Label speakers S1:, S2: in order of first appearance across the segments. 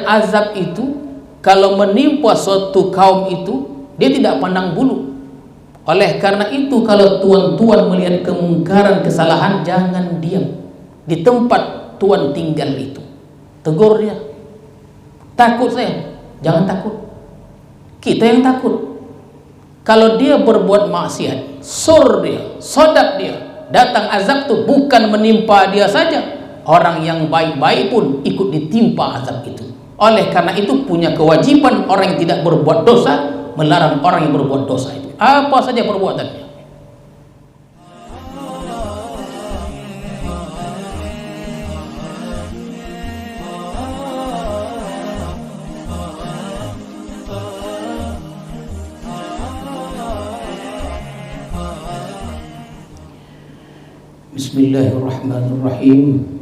S1: Dan azab itu kalau menimpa suatu kaum itu, dia tidak pandang bulu. Oleh karena itu, kalau tuan-tuan melihat kemungkaran, kesalahan, jangan diam di tempat tuan tinggal itu. Tegur dia. Takut saya? Jangan takut. Kita yang takut. Kalau dia berbuat maksiat, sur dia, sodap dia, datang azab itu bukan menimpa dia saja, orang yang baik-baik pun ikut ditimpa azab itu. Oleh karena itu, punya kewajiban orang yang tidak berbuat dosa melarang orang yang berbuat dosa itu, apa saja perbuatannya. Bismillahirrahmanirrahim.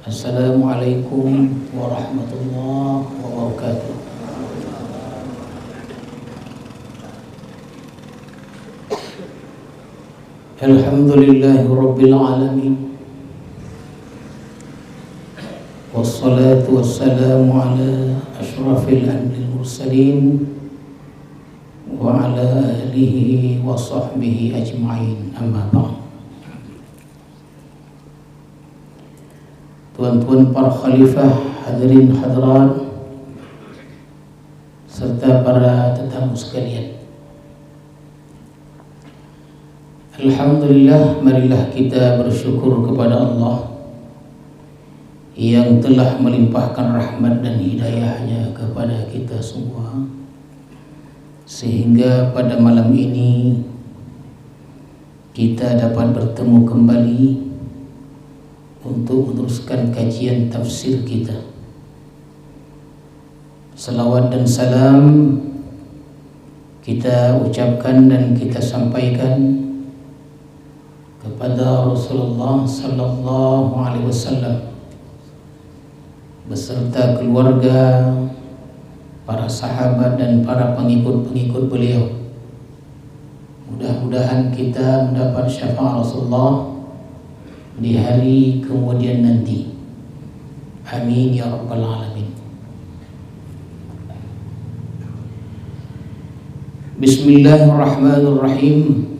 S1: Assalamualaikum warahmatullahi wabarakatuh. Alhamdulillahi rabbil alamin. Wassalatu wassalamu ala asyrafil anbiya'i mursalin wa ala alihi wa sahbihi ajma'in, amma ba'd. Tuan-tuan para khalifah, hadirin hadirat, serta para tetamu sekalian, alhamdulillah, marilah kita bersyukur kepada Allah yang telah melimpahkan rahmat dan hidayahnya kepada kita semua, sehingga pada malam ini kita dapat bertemu kembali untuk meneruskan kajian tafsir kita. Salawat dan salam kita ucapkan dan kita sampaikan kepada Rasulullah sallallahu alaihi wasallam beserta keluarga, para sahabat dan para pengikut-pengikut beliau. Mudah-mudahan kita mendapat syafaat Rasulullah di hari kemudian nanti. Amin ya rabbal alamin. Bismillahirrahmanirrahim.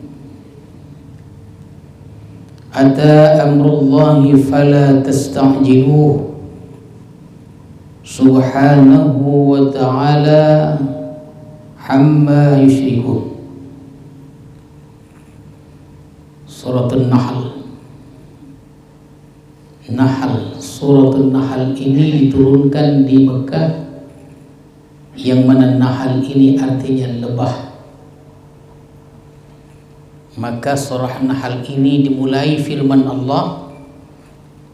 S1: Ata amrullahi fala tasta'jiluh, subhanahu wa ta'ala amma yusyrikun. Surat An-Nahl. Surat An-Nahl ini diturunkan di Mekah, yang mana Nahl ini artinya lebah. Maka surah Nahl ini dimulai firman Allah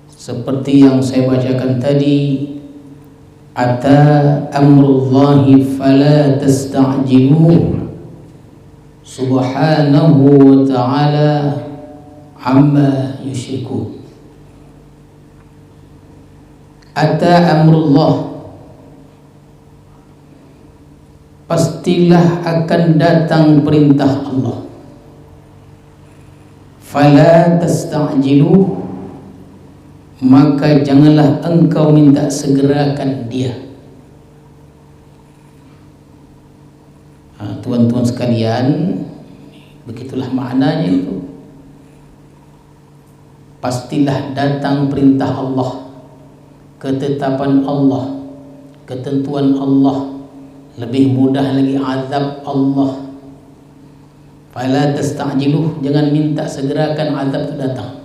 S1: seperti yang saya bacakan tadi, ata amrullahi fala tasta'jiluh, subhanahu wa ta'ala amma yusyrikun. Ata amrullah, pastilah akan datang perintah Allah. Fala tasta'jiluh, maka janganlah engkau minta segerakan dia. Tuan-tuan sekalian, begitulah maknanya itu. Pastilah datang perintah Allah, ketetapan Allah, ketentuan Allah, lebih mudah lagi azab Allah. Fala tasta'jiluh, jangan minta segerakan azab itu datang.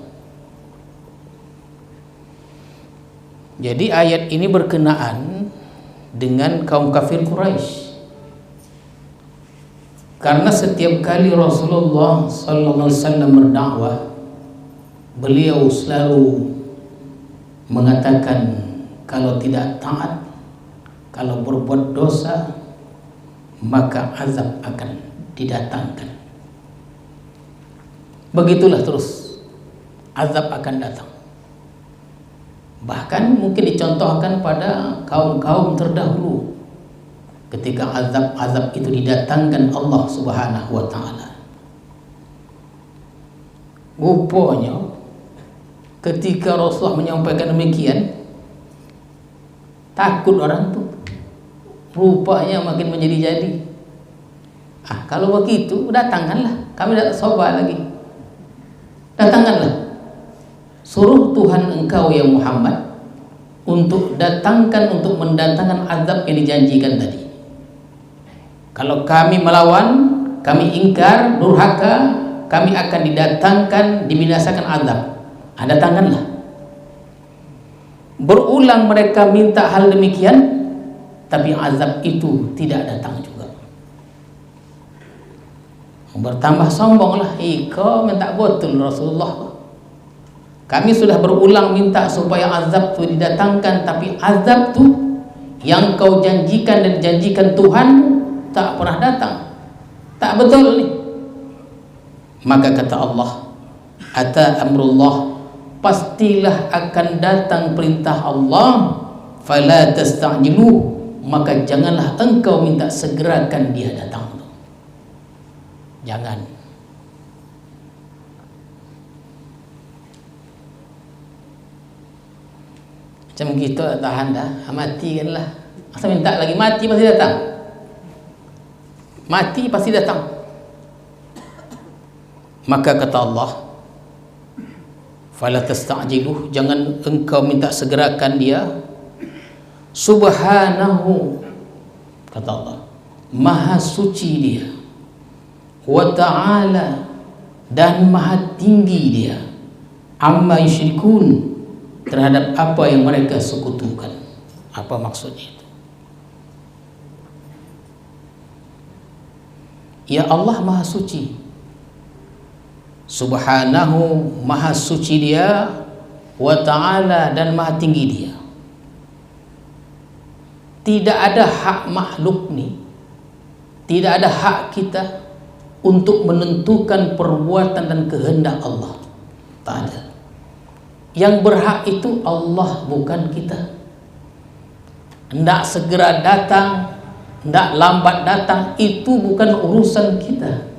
S1: Jadi ayat ini berkenaan dengan kaum kafir Quraisy. Karena setiap kali Rasulullah sallallahu alaihi wasallam berdakwah, beliau selalu mengatakan kalau tidak taat, kalau berbuat dosa, maka azab akan didatangkan. Begitulah terus, azab akan datang. Bahkan mungkin dicontohkan pada kaum-kaum terdahulu, ketika azab-azab itu didatangkan Allah Subhanahu wa ta'ala. Rupanya ketika Rasulullah menyampaikan demikian, Takut orang tuh. Rupanya makin menjadi-jadi. Kalau begitu datangkanlah. Kami tidak sobat lagi. Datangkanlah. Suruh Tuhan engkau ya Muhammad untuk mendatangkan azab yang dijanjikan tadi. Kalau kami melawan, kami ingkar, durhaka, kami akan didatangkan, dibinasakan azab. Datangkanlah. Berulang mereka minta hal demikian, tapi azab itu tidak datang juga. Bertambah sombonglah, kau minta betul Rasulullah. Kami sudah berulang minta supaya azab itu didatangkan, tapi azab itu yang kau janjikan dan janjikan Tuhan tak pernah datang. Tak betul nih. Maka kata Allah, ata amrullah, pastilah akan datang perintah Allah, fala tastajilu, maka janganlah engkau minta segerakan dia datang. Jangan. Macam gitu tahan dah, mati kan lah. Asal minta lagi, mati pasti datang. Mati pasti datang. Maka kata Allah, fala tastajiluh, jangan engkau minta segerakan dia. Subhanahu, kata Allah, maha suci dia, wa ta'ala, dan maha tinggi dia, amma yusyrikun, terhadap apa yang mereka sekutukan. Apa maksudnya itu? Ya Allah maha suci, subhanahu, maha suci dia, wa ta'ala, dan maha tinggi dia. Tidak ada hak makhluk nih, tidak ada hak kita untuk menentukan perbuatan dan kehendak Allah. Tak ada. Yang berhak itu Allah, bukan kita. Hendak segera datang, hendak lambat datang, itu bukan urusan kita,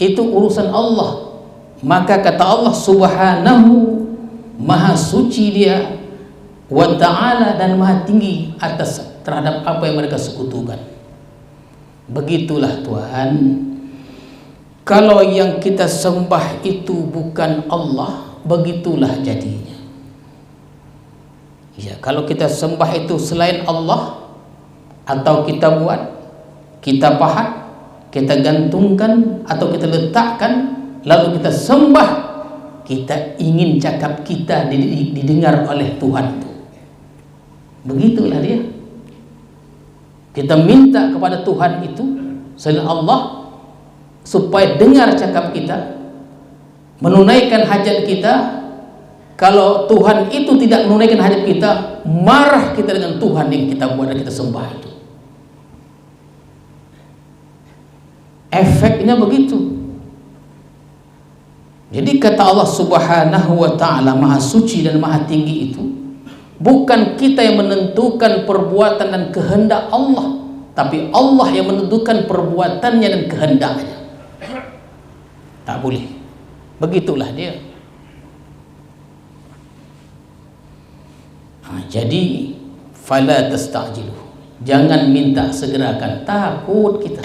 S1: itu urusan Allah. Maka kata Allah subhanahu, maha suci dia, wa ta'ala, dan maha tinggi atas terhadap apa yang mereka sekutukan. Begitulah Tuhan. Kalau yang kita sembah itu bukan Allah, begitulah jadinya. Ya, kalau kita sembah itu selain Allah, atau kita buat, kita pahat, kita gantungkan, atau kita letakkan, lalu kita sembah, kita ingin cakap kita didengar oleh Tuhan itu. Begitulah dia. Kita minta kepada Tuhan itu selain Allah supaya dengar cakap kita, menunaikan hajat kita. Kalau Tuhan itu tidak menunaikan hajat kita, marah kita dengan Tuhan yang kita buat dan kita sembah itu. Efeknya begitu. Jadi kata Allah subhanahu wa ta'ala, maha suci dan maha tinggi itu, bukan kita yang menentukan perbuatan dan kehendak Allah, tapi Allah yang menentukan perbuatannya dan kehendaknya. Tak boleh. Begitulah dia. Jadi fala tastajilu, jangan minta segerakan. Takut kita.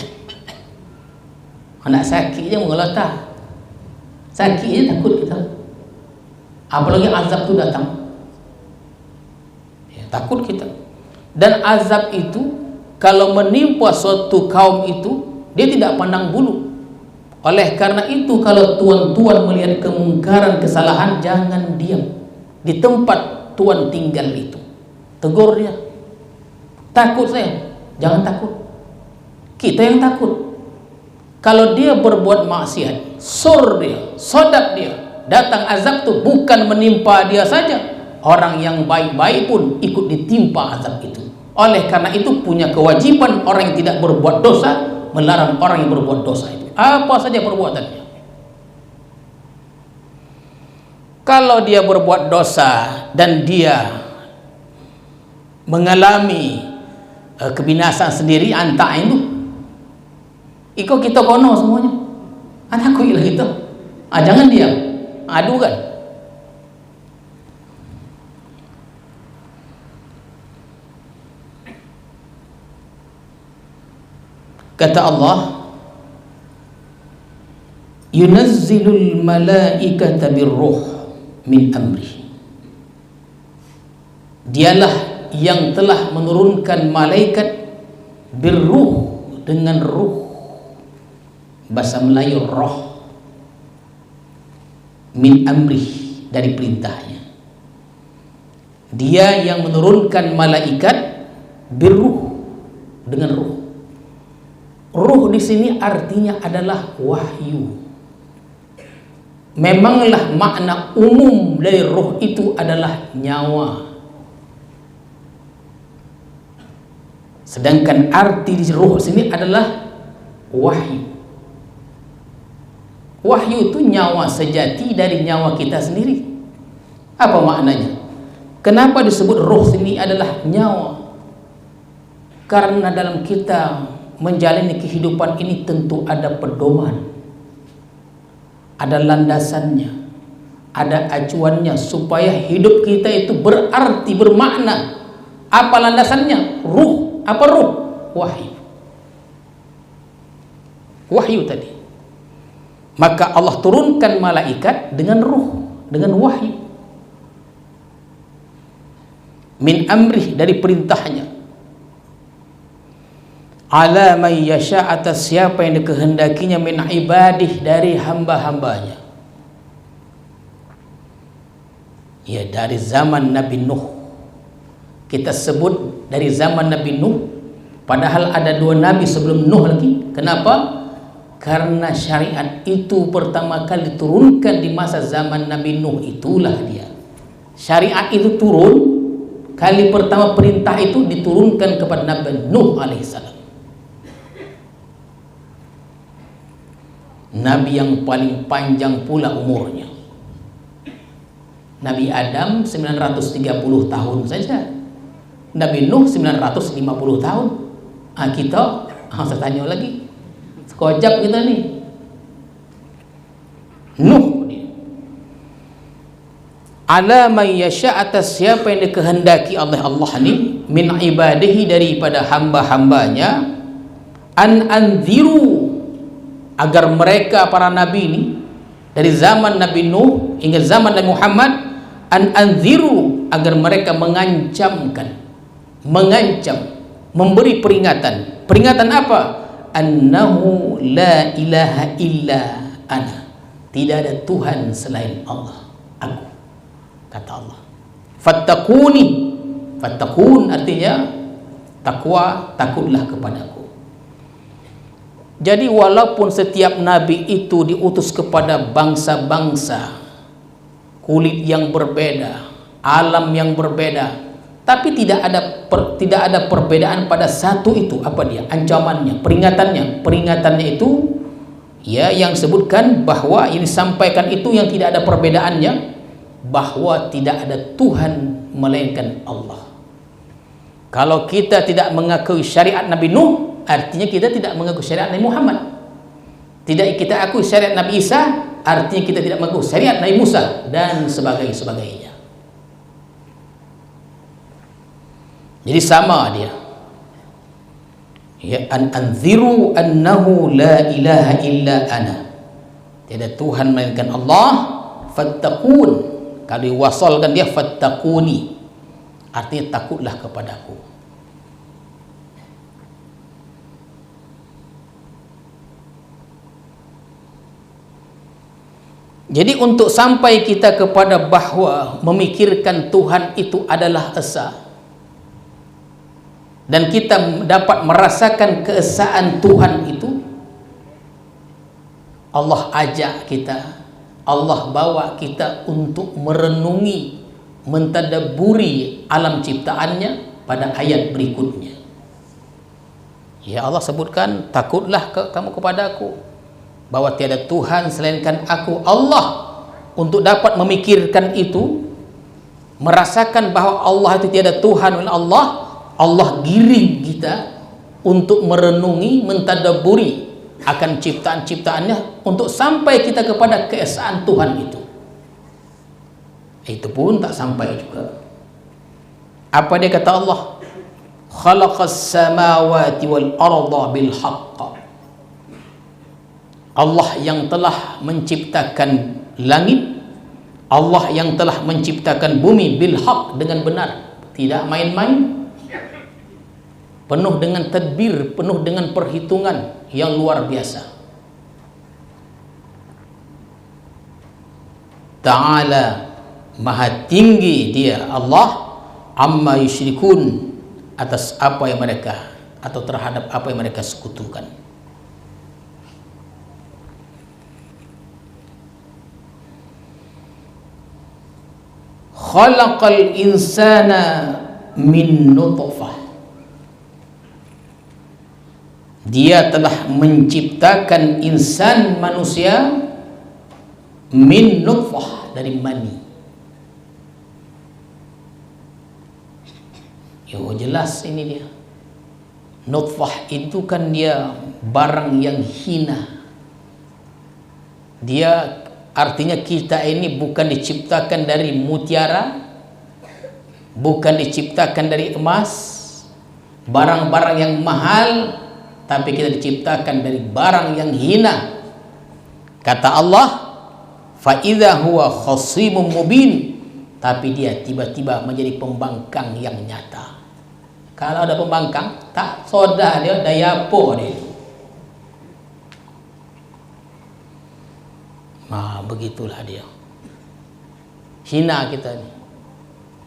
S1: Anak sakit je mengelatah, sakit je takut kita, apalagi azab itu datang. Takut kita. Dan azab itu kalau menimpa suatu kaum itu, dia tidak pandang bulu. Oleh karena itu, kalau tuan-tuan melihat kemungkaran, kesalahan, jangan diam di tempat tuan tinggal itu. Tegur dia. Takut saya, jangan takut. Kita yang takut. Kalau dia berbuat maksiat, sur dia, sodap dia, datang azab itu bukan menimpa dia saja, orang yang baik-baik pun ikut ditimpa azab itu. Oleh karena itu punya kewajiban orang yang tidak berbuat dosa melarang orang yang berbuat dosa itu, apa saja perbuatannya. Kalau dia berbuat dosa dan dia mengalami kebinasaan sendiri, antak itu ikut kita kono semuanya. Aku ilah kita. Jangan diam. Adu kan. Kata Allah, yunazzilul malaikata birruh min amri. Dialah yang telah menurunkan malaikat birruh, dengan ruh, bahasa Melayu roh, min amri, dari perintahnya. Dia yang menurunkan malaikat birruh, dengan ruh. Ruh di sini artinya adalah wahyu. Memanglah makna umum dari ruh itu adalah nyawa. Sedangkan arti di ruh sini adalah wahyu. Wahyu itu nyawa sejati dari nyawa kita sendiri. Apa maknanya? Kenapa disebut ruh sini adalah nyawa? Karena dalam kita menjalani kehidupan ini tentu ada pedoman, ada landasannya, ada acuannya supaya hidup kita itu berarti, bermakna. Apa landasannya? Ruh. Apa ruh? Wahyu. Wahyu tadi. Maka Allah turunkan malaikat dengan ruh, dengan wahyu. Min amrih, dari perintahnya. Ala man yasha, atas siapa yang dikehendakinya, min ibadih, dari hamba-hambanya. Ya, dari zaman Nabi Nuh. Kita sebut dari zaman Nabi Nuh, padahal ada 2 nabi sebelum Nuh lagi. Kenapa? Karena syariat itu pertama kali diturunkan di masa zaman Nabi Nuh, itulah dia. Syariat itu turun, kali pertama perintah itu diturunkan kepada Nabi Nuh alaihissalam. Nabi yang paling panjang pula umurnya. Nabi Adam 930 tahun saja. Nabi Nuh 950 tahun. Kita saya tanya lagi, sekojap kita nih. Nuh dia. Ala man yasha, atas siapa yang dikehendaki oleh Allah ni, min ibadihi, daripada hamba-hambanya, an anziru, agar mereka para nabi ini dari zaman Nabi Nuh hingga zaman Nabi Muhammad, an anziru, agar mereka mengancam, memberi peringatan. Peringatan apa? Annahu la ilaha illa ana, tidak ada Tuhan selain Allah, aku, kata Allah. Fattaquni, fattaqun artinya takwa, takutlah kepadaku. Jadi walaupun setiap nabi itu diutus kepada bangsa-bangsa, kulit yang berbeda, alam yang berbeda, tapi tidak ada perbedaan pada satu itu. Apa dia? Ancamannya, peringatannya. Peringatannya itu ya yang sebutkan bahwa ini sampaikan itu yang tidak ada perbedaannya, bahwa tidak ada Tuhan melainkan Allah. Kalau kita tidak mengakui syariat Nabi Nuh, artinya kita tidak mengakui syariat Nabi Muhammad. Tidak kita akui syariat Nabi Isa, artinya kita tidak mengakui syariat Nabi Musa, dan sebagainya. Jadi sama dia. Ya, an anziru annahu la ilaha illa ana, tidak Tuhan melainkan Allah. Fattaqun, kalau diwasalkan dia fattaquni, artinya takutlah kepadaku. Jadi untuk sampai kita kepada bahwa memikirkan Tuhan itu adalah esa, dan kita dapat merasakan keesaan Tuhan itu, Allah ajak kita, Allah bawa kita untuk merenungi, mentadabburi alam ciptaannya pada ayat berikutnya. Ya, Allah sebutkan, takutlah kamu kepadaku, bahwa tiada Tuhan selainkan aku, Allah. Untuk dapat memikirkan itu, merasakan bahwa Allah itu tiada Tuhan, Allah giring kita untuk merenungi, mentadabburi akan ciptaan-ciptaannya, untuk sampai kita kepada keesaan Tuhan itu. Itu pun tak sampai juga. Apa dia kata Allah? Khalaqas samawati wal arda bil haqq. Allah yang telah menciptakan langit, Allah yang telah menciptakan bumi bil haq, dengan benar, tidak main-main, penuh dengan tadbir, penuh dengan perhitungan yang luar biasa. Ta'ala, maha tinggi dia Allah, amma yusyrikun, atas apa yang mereka, atau terhadap apa yang mereka sekutukan. Khalaqal insana min nutfah, dia telah menciptakan insan, manusia, min nutfah, dari mani. Yo, jelas ini dia. Nutfah itu kan dia barang yang hina. Dia artinya kita ini bukan diciptakan dari mutiara, bukan diciptakan dari emas, barang-barang yang mahal, tapi kita diciptakan dari barang yang hina. Kata Allah, fa idza huwa khasimun mubin, tapi dia tiba-tiba menjadi pembangkang yang nyata. Kalau ada pembangkang, tak soda dia, daya apa dia. Nah, begitulah dia. Hina kita ni.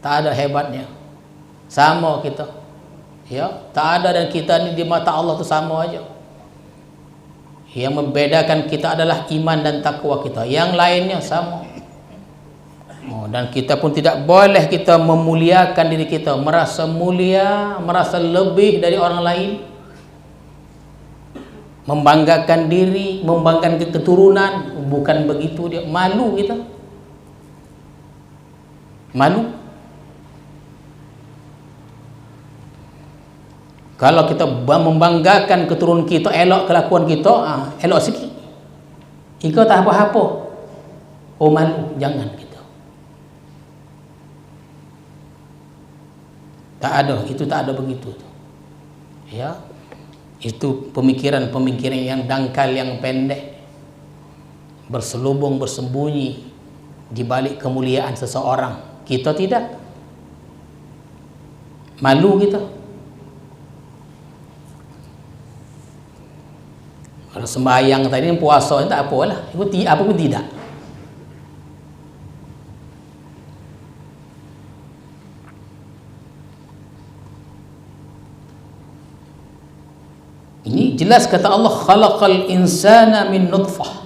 S1: Tak ada hebatnya. Sama kita. Ya, tak ada, dan kita ni di mata Allah tu sama aja. Yang membedakan kita adalah iman dan takwa kita. Yang lainnya sama. Dan kita pun tidak boleh kita memuliakan diri kita, merasa mulia, merasa lebih dari orang lain, membanggakan diri, membanggakan keturunan. Bukan begitu dia. Malu kita. Malu. Kalau kita membanggakan keturunan kita, elok kelakuan kita, elok sikit. Ika tak apa-apa. Oh, malu, jangan kita. Tak ada, itu tak ada begitu. Ya. Itu pemikiran-pemikiran yang dangkal, yang pendek, berselubung, bersembunyi di balik kemuliaan seseorang. Kita tidak. Malu kita. Kalau sembahyang tadi, puasa tak apalah, apa pun tidak. Ini jelas kata Allah, khalaqal insana min nutfah,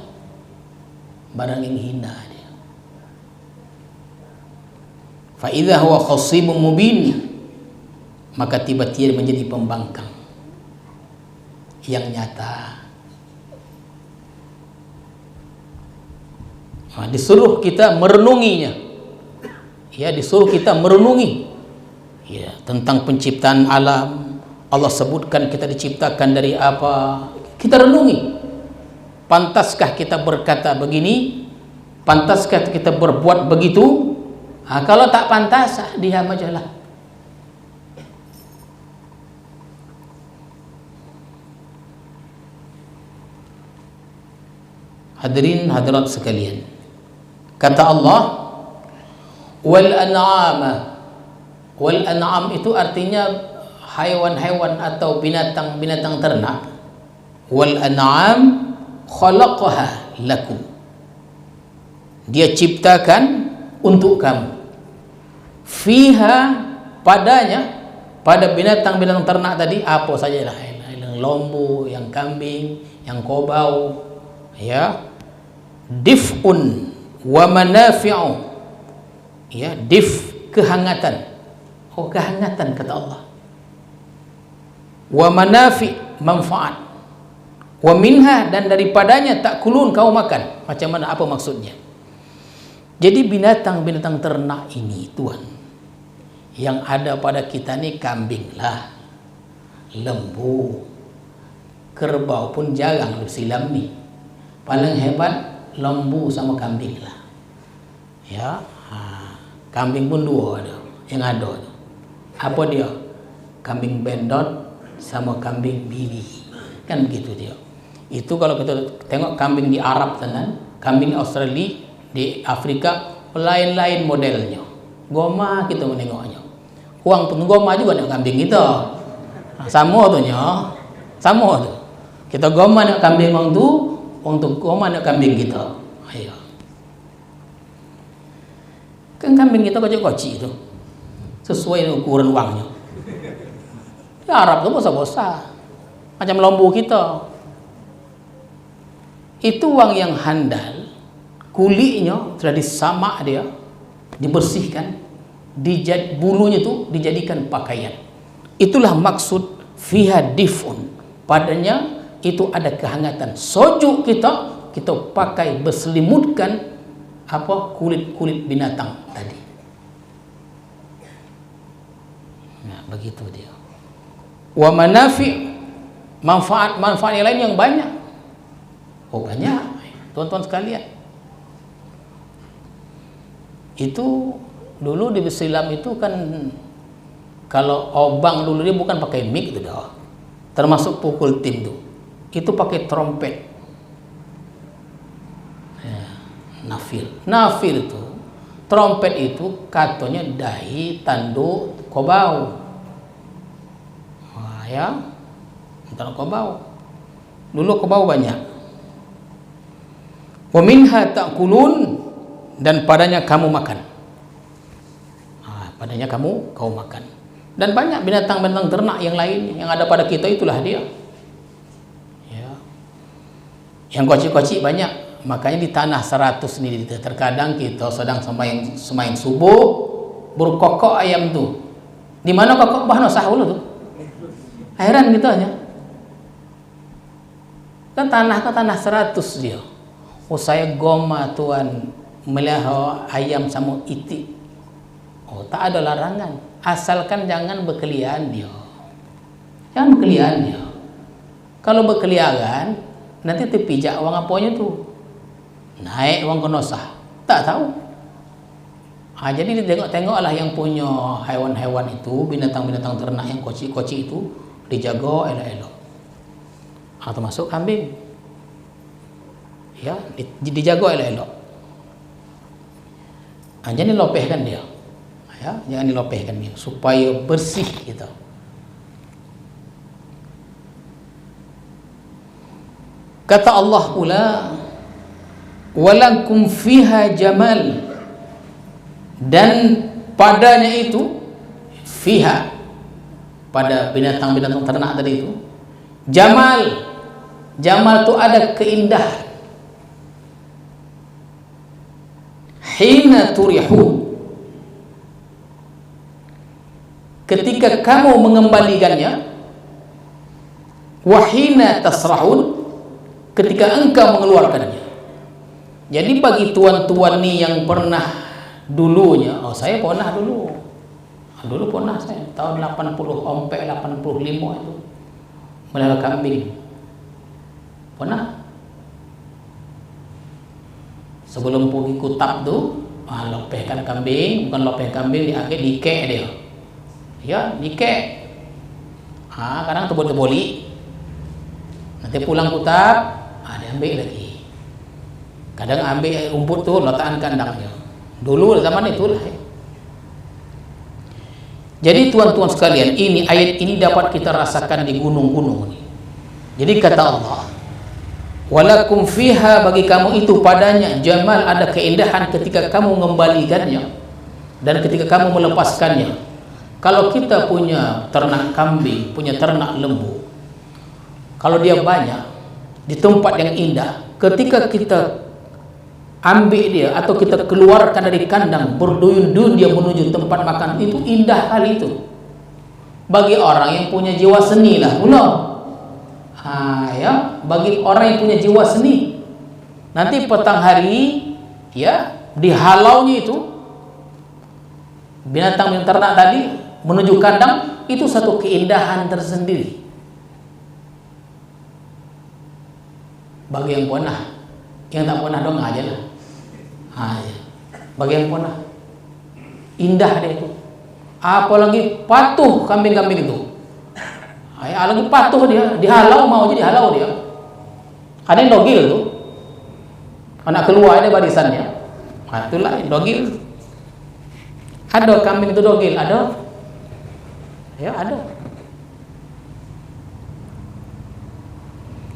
S1: barang yang hina dia. Fa idza huwa khasimun mubin, maka tiba-tiba menjadi pembangkang yang nyata. Disuruh kita merenunginya. Ya, disuruh kita merenungi, ya, tentang penciptaan alam. Allah sebutkan kita diciptakan dari apa. Kita renungi. Pantaskah kita berkata begini? Pantaskah kita berbuat begitu? Kalau tak pantas, diam ajalah. Hadirin hadirat sekalian, kata Allah, wal an'ama. Wal an'am itu artinya haiwan-haiwan atau binatang-binatang ternak. Wal an'am khalaqaha lakum, dia ciptakan untuk kamu. Fiha, padanya, pada binatang-binatang ternak tadi, apa sajalah, yang lembu, yang kambing, yang kobau, ya, dif'un wa manafi'u, ya, dif, kehangatan. Oh, kehangatan kata Allah. Wa manafi, manfaat. Wa minha, dan daripadanya takulun, kau makan. Macam mana, apa maksudnya? Jadi binatang-binatang ternak ini, Tuhan, yang ada pada kita ni kambing lah, lembu, kerbau pun jarang lu silam ni. Paling hebat lembu sama kambing lah. Ya, kambing pun dua ada yang ada. Apa dia? Kambing bendot sama kambing bili, kan begitu dia. Itu kalau kita tengok kambing di Arab sana, kambing di Australia, di Afrika, lain-lain modelnya. Goma kita menengoknya. Uang pun goma juga nih kambing kita. Nah, sama tuh nya. Sama tuh. Kita goma nih kambing orang tu, untuk goma nih kambing kita. Ayo. Kan kambing kita kocik-kocik itu. Sesuai dengan ukuran uangnya. Di Arab tuh bosa-bosa. Macam lembu kita. Itu uang yang handal, kulitnya sudah disamak dia, dibersihkan, bulunya itu dijadikan pakaian. Itulah maksud fiha dif'un. Padanya itu ada kehangatan. Sojuk kita pakai berselimutkan kulit-kulit binatang tadi. Nah, begitu dia. Wa manafi', manfaat yang lain yang banyak. Oh banyak, tuan-tuan sekalian. Itu dulu di Islam itu kan, kalau obang dulu dia bukan pakai mic itu dah, termasuk pukul tim tuh, itu pakai trompet. Ya, nafil itu, trompet itu katanya dahi, tanduk, kobau. Wah ya, tanduk kobau. Dulu kobau banyak. Wa minha ta'kulun, dan padanya kamu makan. Padanya kamu makan. Dan banyak binatang-binatang ternak yang lain yang ada pada kita, itulah dia. Ya. Yang kocik-kocik banyak. Makanya di tanah 100 ini terkadang kita sedang sembahyang subuh, berkokok ayam tuh. Di mana kokok bahan sahul tuh? Heran gitu aja. Kan tanah 100 dia. Oh saya goma tuan melihara ayam sama itik. Oh tak ada larangan, asalkan jangan berkeliaran dia. Jangan berkeliaran dia. Kalau berkeliaran nanti terpijak uang apanya tuh, naik uang kenosah, tak tahu. Jadi ditengok-tengoklah yang punya hewan-hewan itu, binatang-binatang ternak yang kocik-kocik itu dijaga elok-elok. Termasuk kambing. Ya, dijaga elok-elok. Jangan dilopehkan dia. Ya, jangan dilopehkan dia supaya bersih gitu. Kata Allah pula, walakum fiha jamal, dan padanya itu, fiha, pada binatang-binatang ternak tadi itu, jamal itu ada keindahan. Hina turihun, ketika kamu mengembalikannya. Wahina tasrahun, ketika engkau mengeluarkannya. Jadi bagi tuan-tuan nih yang pernah dulunya, saya pernah dulu pernah saya tahun 80 sampai 85 itu melihara kambing. Pernah. Sebelum pergi kutab tuh, lopehkan kambing, bukan lopeh kambing, dikek dia. Ya, dikek. Kadang teboli. Nanti pulang kutab, diambil lagi. Kadang ambil rumput tuh, letakkan kandangnya. Dulu zaman itulah. Jadi tuan-tuan sekalian, ayat ini dapat kita rasakan di gunung-gunung. Jadi kata Allah, walakum fiha, bagi kamu itu padanya jamal, ada keindahan ketika kamu mengembalikannya dan ketika kamu melepaskannya. Kalau kita punya ternak kambing, punya ternak lembu, kalau dia banyak di tempat yang indah, ketika kita ambil dia atau kita keluarkan dari kandang, berduyun-duyun dia menuju tempat makan, itu indah hal itu. Bagi orang yang punya jiwa seni lah ya, bagi orang yang punya jiwa seni, nanti petang hari ya dihalaunya itu binatang ternak tadi menuju kandang, itu satu keindahan tersendiri. Bagi yang pernah, yang tak pernah dong aja lah. Ya. Bagi yang pernah, indah deh itu. Apalagi patuh kambing-kambing itu. Lagi patuh dia, dihalau mau jadi halau dia. Ada yang dogil tuh, anak keluar ada barisannya. Nah, itulah dogil. Ada kambing itu dogil, ada. Ya, ada.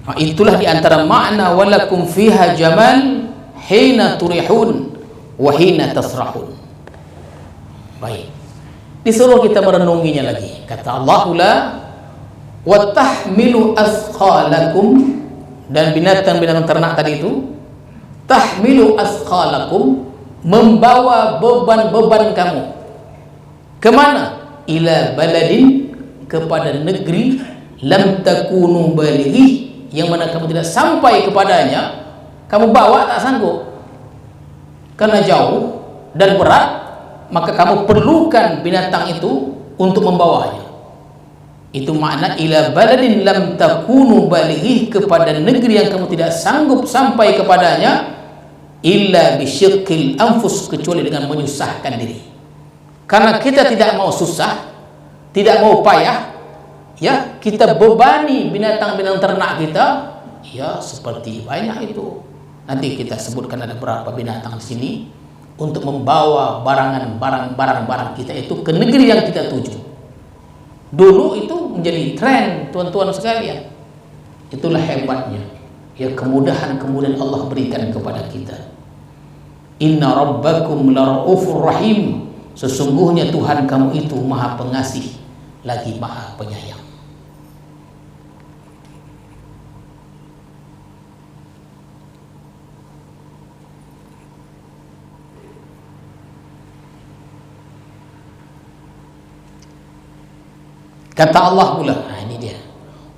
S1: Nah, itulah diantara makna walakum fiha jamal hina turihun wa hina tasrahun. Baik, disuruh kita merenunginya lagi. Kata Allah la wa tahmilu asqalakum, dan binatang-binatang ternak tadi itu tahmilu asqalakum, membawa beban-beban kamu kemana? Ila baladin, kepada negeri lam takunu balighi, yang mana kamu tidak sampai kepadanya. Kamu bawa tak sanggup karena jauh dan berat, maka kamu perlukan binatang itu untuk membawanya. Itu makna ila baladin lam takunu balighi, kepada negeri yang kamu tidak sanggup sampai kepadanya, illa bisyiqqil anfus, kecuali dengan menyusahkan diri. Karena kita tidak mau susah, tidak mau payah, ya, kita bebani binatang-binatang ternak kita, ya, seperti banyak itu. Nanti kita sebutkan ada berapa binatang di sini untuk membawa barang kita itu ke negeri yang kita tuju. Dulu itu menjadi tren, tuan-tuan sekalian. Itulah hebatnya, ya, kemudahan-kemudahan Allah berikan kepada kita. Inna rabbakum laraufur rahim, sesungguhnya Tuhan kamu itu maha pengasih lagi maha penyayang. Kata Allah pula, nah ini dia,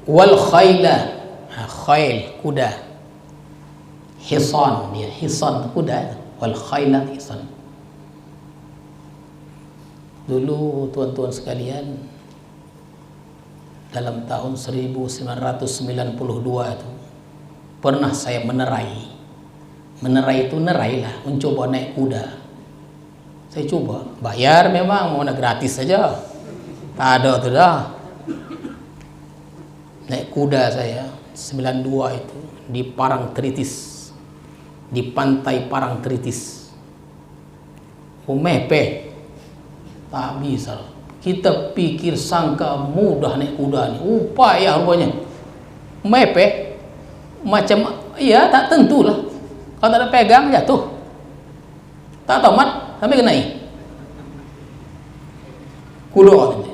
S1: wal khayla, khayl kuda, hisan, dia hisan kuda, wal khayla hisan. Dulu tuan-tuan sekalian, dalam tahun 1992 itu pernah saya menerai itu nerai lah, mencoba naik kuda. Saya coba, bayar memang, mau gratis saja. Tak ada tuh dah. Naik kuda saya 92 itu di Parangtritis, di pantai Parangtritis. Mepe, tak bisa. Kita pikir sangka mudah naik kuda ni, upaya rupanya. Mepe, macam, ya tak tentulah. Kalau tak ada pegang jatuh. Tak tamat sampai kenai. Kuda ini.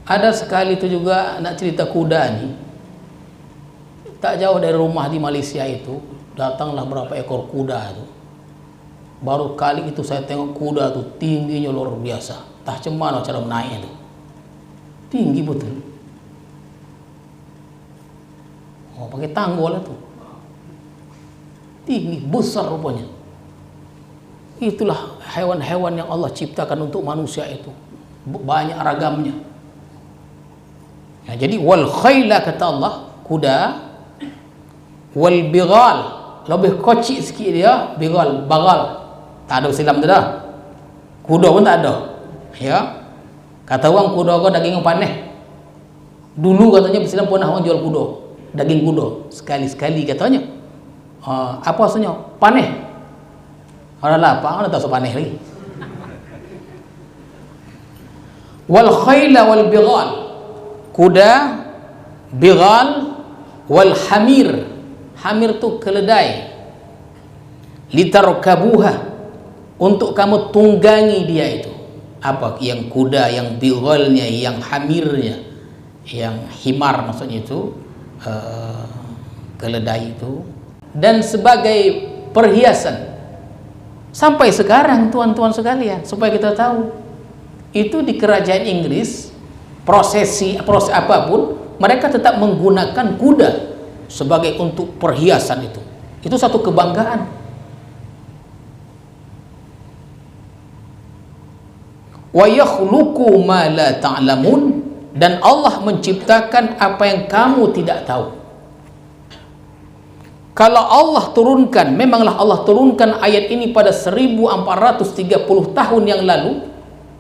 S1: Ada sekali itu juga nak cerita kuda nih. Tak jauh dari rumah di Malaysia itu, datanglah berapa ekor kuda itu. Baru kali itu saya tengok kuda itu tingginya luar biasa. Tah cemana cara menaiknya itu. Tinggi betul. Oh, pakai tanggul itu. Tinggi, besar rupanya. Itulah hewan-hewan yang Allah ciptakan untuk manusia itu. Banyak ragamnya. Nah, jadi wal khayla kata Allah, kuda, wal bighal, lebih kecil sikit dia, bighal, bagal. Tak ada silam tu dah. Kuda pun tak ada. Ya. Kata orang kuda kau daging yang panas. Dulu katanya bersilam pernah orang jual kuda, daging kuda. Sekali-sekali katanya. Apa maksudnya? Panas. Orang lapar, orang tak so panas lagi. Wal khayla wal bighal, kuda, bighal, wal hamir. Hamir tu keledai. Litarkabuha, untuk kamu tunggangi dia itu. Apa yang kuda, yang bighalnya, yang hamirnya, yang himar maksudnya itu, keledai itu, dan sebagai perhiasan. Sampai sekarang tuan-tuan sekalian, supaya kita tahu, itu di kerajaan Inggris, proses apapun, mereka tetap menggunakan kuda sebagai untuk perhiasan itu. Itu satu kebanggaan. Wa yakhluqu ma la ta'lamun, dan Allah menciptakan apa yang kamu tidak tahu. Kalau Allah turunkan, memanglah Allah turunkan ayat ini pada 1430 tahun yang lalu.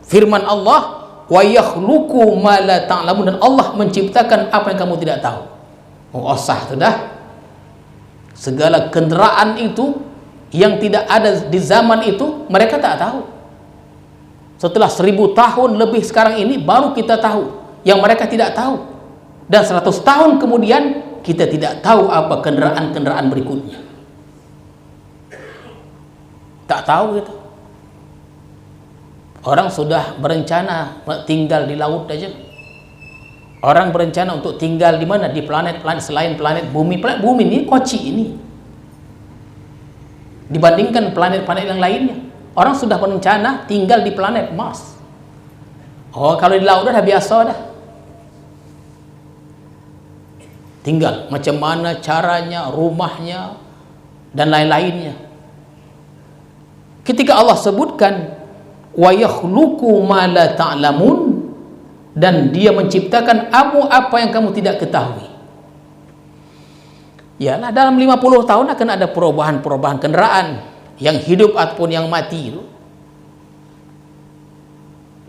S1: Firman Allah, wa yakhluqu ma la ta'lamun, dan Allah menciptakan apa yang kamu tidak tahu. Oh, sah tu dah. Segala kendaraan itu yang tidak ada di zaman itu mereka tak tahu. Setelah 1000 tahun lebih sekarang ini baru kita tahu yang mereka tidak tahu. Dan 100 tahun kemudian kita tidak tahu apa kendaraan-kendaraan berikutnya. Tak tahu gitu. Orang sudah berencana tinggal di laut aja. Orang berencana untuk tinggal di mana? Di planet-planet selain planet bumi. Planet bumi ini kocik ini. Dibandingkan planet-planet yang lainnya. Orang sudah berencana tinggal di planet Mars. Oh, kalau di laut dah biasa dah. Tinggal macam mana caranya, rumahnya dan lain-lainnya. Ketika Allah sebutkan wa yakhluqu ma la ta'lamun, dan dia menciptakan apa yang kamu tidak ketahui. Yalah, dalam 50 tahun akan ada perubahan-perubahan kendaraan yang hidup ataupun yang mati itu.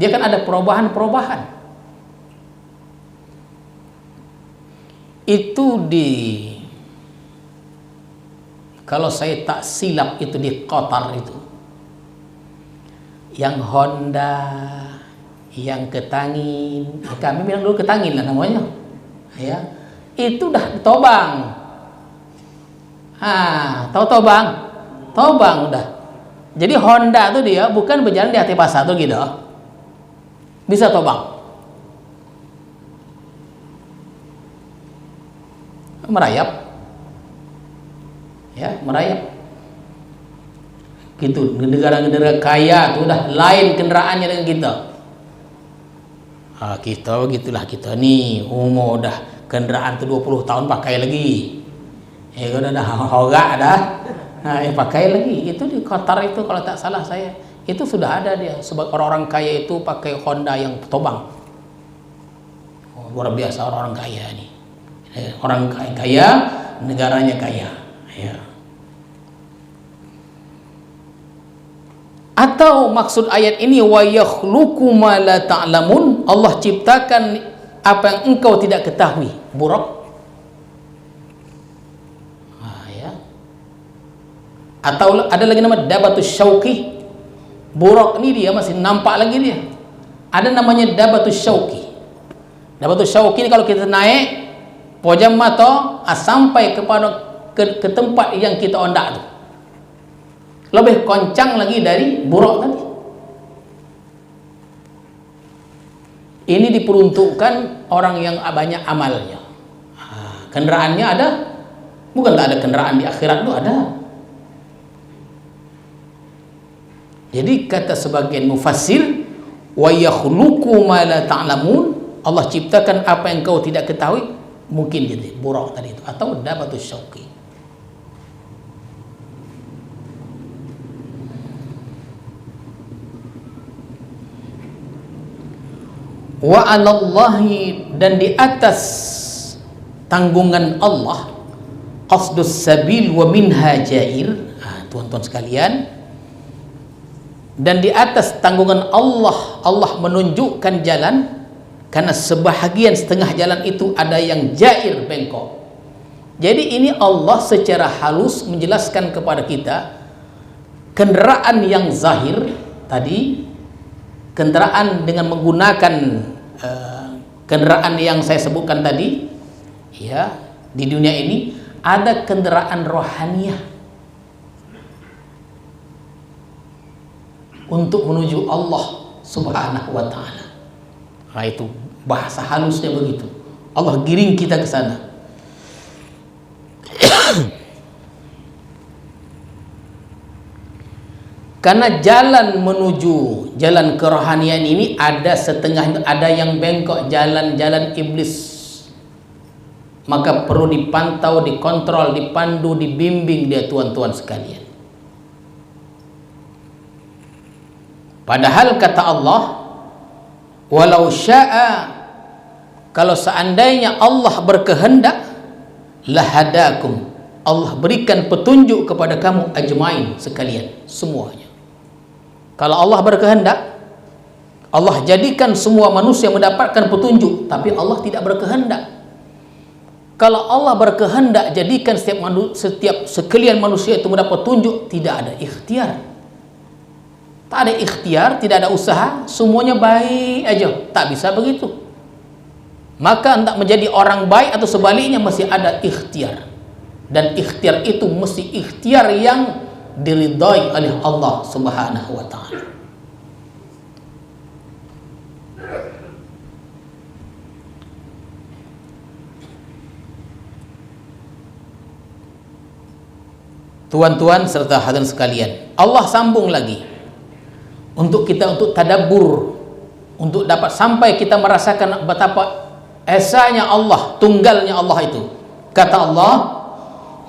S1: Dia akan ada perubahan-perubahan. Itu kalau saya tak silap itu di Qatar itu. Yang Honda, yang Ketangin, kami bilang dulu Ketangin lah namanya. Ya. Itu dah ditobang. Tahu Tobang? Tobang udah. Jadi Honda tuh dia bukan berjalan di hati pasar tuh gitu. Bisa tobang. Merayap. Ya, merayap. Gitu, negara-negara kaya tuh udah lain kendaraannya dengan kita. Kita begitulah, kita nih umur udah kendaraan tuh 20 tahun pakai lagi. Udah hogak dah. Pakai lagi. Itu di Qatar itu kalau tak salah saya, itu sudah ada dia. Sebab orang-orang kaya itu pakai Honda yang tobang. Luar biasa orang-orang kaya nih. Orang kaya, negaranya kaya. Ya. Atau maksud ayat ini wa yakhluqu ma la ta'lamun, Allah ciptakan apa yang engkau tidak ketahui. Buraq. Ya. Atau ada lagi nama dabatus syauqi. Buraq ini dia masih nampak lagi dia. Ada namanya dabatus syauqi. Dabatus syauqi ini kalau kita naik pojam mata sampai ke tempat yang kita ondak tu. Lebih koncang lagi dari buraq tadi. Ini diperuntukkan orang yang banyak amalnya. Kendaraannya ada, bukan tak ada kendaraan di akhirat itu ada. Jadi kata sebagian mufassir, wa yakhluqu ma la ta'lamun, Allah ciptakan apa yang kau tidak ketahui, mungkin jadi buraq tadi itu atau dabatus syauqi. Wa 'alallahi, dan di atas tanggungan Allah, qasdus sabil wa minha jair. Tuan-tuan sekalian, dan di atas tanggungan Allah, Allah menunjukkan jalan, karena sebahagian setengah jalan itu ada yang jair, bengkok. Jadi ini Allah secara halus menjelaskan kepada kita kendaraan yang zahir tadi, kendaraan dengan menggunakan kendaraan yang saya sebutkan tadi, ya, di dunia ini ada kendaraan rohaniah untuk menuju Allah Subhanahu wa ta'ala. Itu bahasa halusnya begitu. Allah giring kita ke sana. Karena jalan menuju jalan kerohanian ini ada setengah, ada yang bengkok, jalan-jalan iblis. Maka perlu dipantau, dikontrol, dipandu, dibimbing dia, tuan-tuan sekalian. Padahal kata Allah, walau sya'a, kalau seandainya Allah berkehendak, lahadakum, Allah berikan petunjuk kepada kamu ajmain, sekalian, semuanya. Kalau Allah berkehendak, Allah jadikan semua manusia mendapatkan petunjuk, tapi Allah tidak berkehendak. Kalau Allah berkehendak jadikan setiap sekalian manusia itu mendapat petunjuk, tidak ada ikhtiar. Tak ada ikhtiar, tidak ada usaha, semuanya baik aja. Tak bisa begitu. Maka untuk menjadi orang baik atau sebaliknya mesti ada ikhtiar. Dan ikhtiar itu mesti ikhtiar yang diridhai oleh Allah Subhanahu wa taala. Tuan-tuan serta hadirin sekalian, Allah sambung lagi untuk tadabbur, untuk dapat sampai kita merasakan betapa esanya Allah, tunggalnya Allah itu. Kata Allah,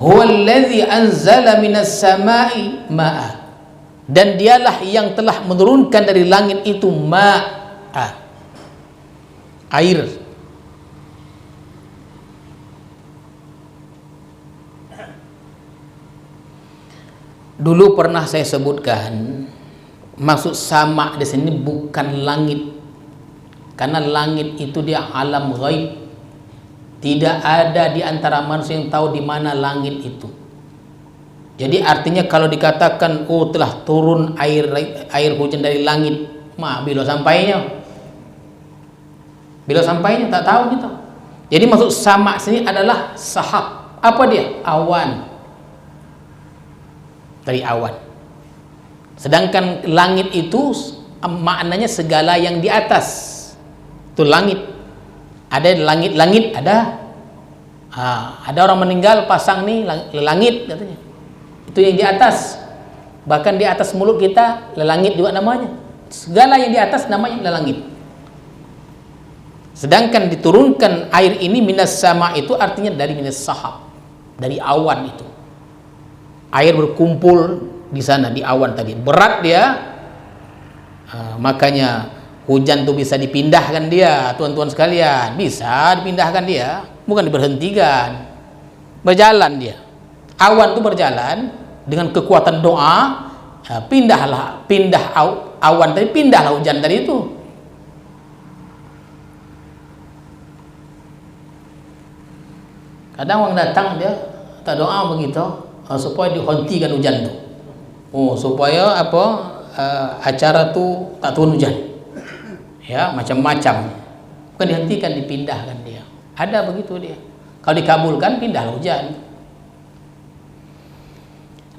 S1: huwallazi anzala minas samai ma'a, dan dialah yang telah menurunkan dari langit itu ma'a, air. Dulu pernah saya sebutkan, maksud sama di sini bukan langit, karena langit itu dia alam ghaib. Tidak ada di antara manusia yang tahu di mana langit itu. Jadi artinya kalau dikatakan telah turun air hujan dari langit, bila sampainya tak tahu kita. Jadi maksud sama sini adalah sahab. Apa dia? Awan. Dari awan. Sedangkan langit itu maknanya segala yang di atas. Itu langit. Ada langit, ada orang meninggal pasang nih langit katanya. Itu yang di atas. Bahkan di atas mulut kita langit juga namanya. Segala yang di atas namanya langit. Sedangkan diturunkan air ini minas sama itu artinya dari minas sahab, dari awan itu. Air berkumpul di sana di awan tadi, berat dia, makanya hujan tuh bisa dipindahkan dia, tuan-tuan sekalian, bisa dipindahkan dia, bukan diberhentikan, berjalan dia. Awan tuh berjalan dengan kekuatan doa, pindah awan tadi, pindahlah hujan tadi itu. Kadang orang datang dia tak doa begitu. Supaya dihentikan hujan tu, supaya acara tu tak turun hujan, ya macam-macam, bukan dihentikan, dipindahkan dia. Ada begitu dia. Kalau dikabulkan pindah hujan.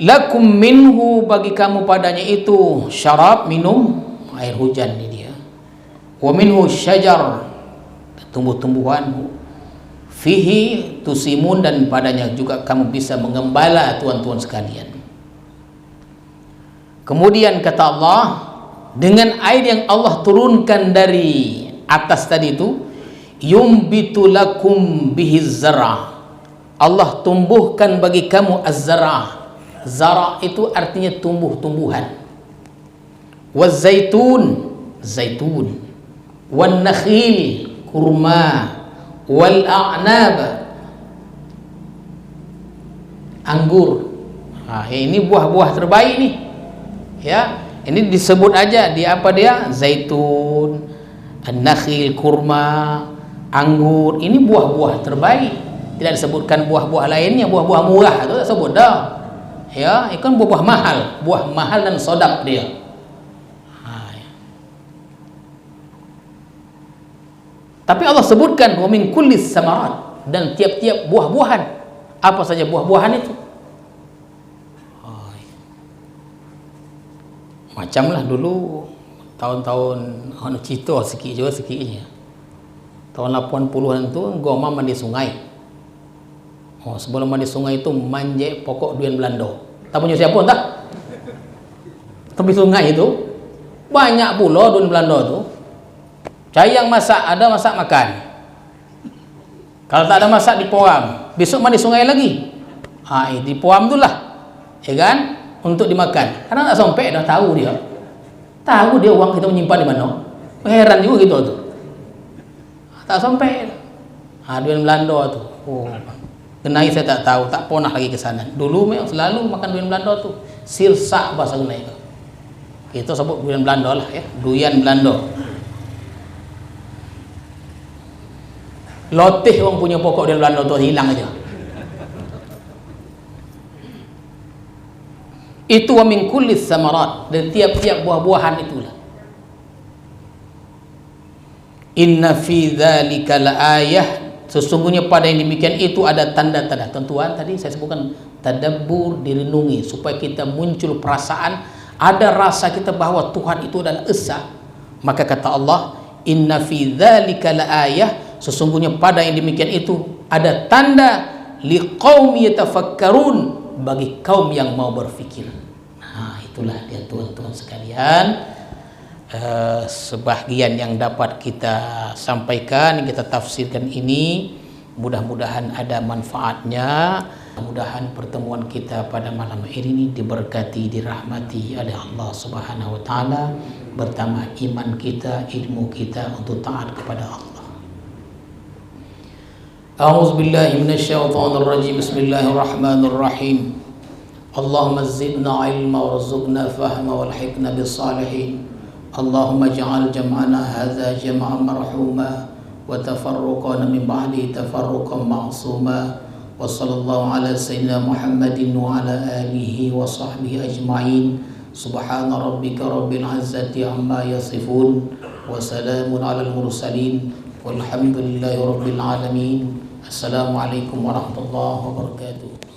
S1: Lakum minhu, bagi kamu padanya itu syarab, minum air hujan ini dia. Wa minhu syajar, tumbuh-tumbuhan. Fihi tusimun, dan padanya juga kamu bisa mengembala, tuan-tuan sekalian. Kemudian kata Allah, dengan air yang Allah turunkan dari atas tadi itu, yumbitu lakum bihi zara, Allah tumbuhkan bagi kamu az-zara. Zara itu artinya tumbuh-tumbuhan. Waz-zaitun, zaitun. Wan nakhil, kurma. Wal a'nab, anggur. Ini buah-buah terbaik nih. Ya, ini disebut aja di apa dia? Zaitun, an-nakhil, kurma, anggur. Ini buah-buah terbaik. Tidak disebutkan buah-buah lainnya, buah-buah murah itu tak sebut dah. Ya, itu kan buah mahal dan sodap dia. Tapi Allah sebutkan wa min kullis samarat, dan tiap-tiap buah-buahan. Apa saja buah-buahan itu? Macamlah dulu tahun-tahun cito sikitnya. Tahun 80-an itu goma mandi sungai. Sebelum mandi sungai itu manje pokok duit Belanda. Tak punya siapa entah. Tepi sungai itu banyak pula duit Belanda itu. Cayang masak, ada masak makan. Kalau tak ada masak dipoam, besok mandi sungai lagi. Dipoam tu lah, ya kan? Untuk dimakan. Karena tak sampai dah tahu dia uang kita menyimpan di mana. Heran juga gitu tu. Tak sampai. Duit Belanda tu. Genai saya tak tahu, tak pernah lagi ke sana. Dulu memang selalu makan duit Belanda tu. Sirsak bahasa Genai tu. Kita sebut duit Belanda lah ya, duian Belanda. Lotih orang punya pokok di Belanda tu hilang aja. Itu wa min kulli samarat, dan tiap-tiap buah-buahan itulah. Inna fi dzalika laayah, sesungguhnya pada yang demikian itu ada tanda-tanda. Tentuan tadi saya sebutkan tadabbur, direnungi supaya kita muncul perasaan, ada rasa kita bahwa Tuhan itu adalah esa. Maka kata Allah, inna fi dzalika laayah, sesungguhnya pada yang demikian itu ada tanda liqaumi yatafakkarun, bagi kaum yang mau berfikir. Nah, itulah dia tuan-tuan sekalian, sebahagian yang dapat kita sampaikan, yang kita tafsirkan ini. Mudah-mudahan ada manfaatnya. Mudah-mudahan pertemuan kita pada malam ini diberkati, dirahmati oleh Allah Subhanahu wa taala, bertambah iman kita, ilmu kita untuk taat kepada Allah. A'udzu billahi minasyaitonir rajim. Bismillahirrahmanirrahim. Allahumma zidna ilma warzuqna fahma walhiqna bis-salihin. Allahumma ij'al jam'ana hadza jam'an marhuma wa tafarruqana min ba'di tafarruqan ma'suma. Wa sallallahu ala sayyidina Muhammadin wa ala alihi wa sahbihi ajma'in. Subhana rabbika rabbil izzati amma yasifun wa salamun alal mursalin walhamdulillahi rabbil alamin. Assalamualaikum warahmatullahi wabarakatuh.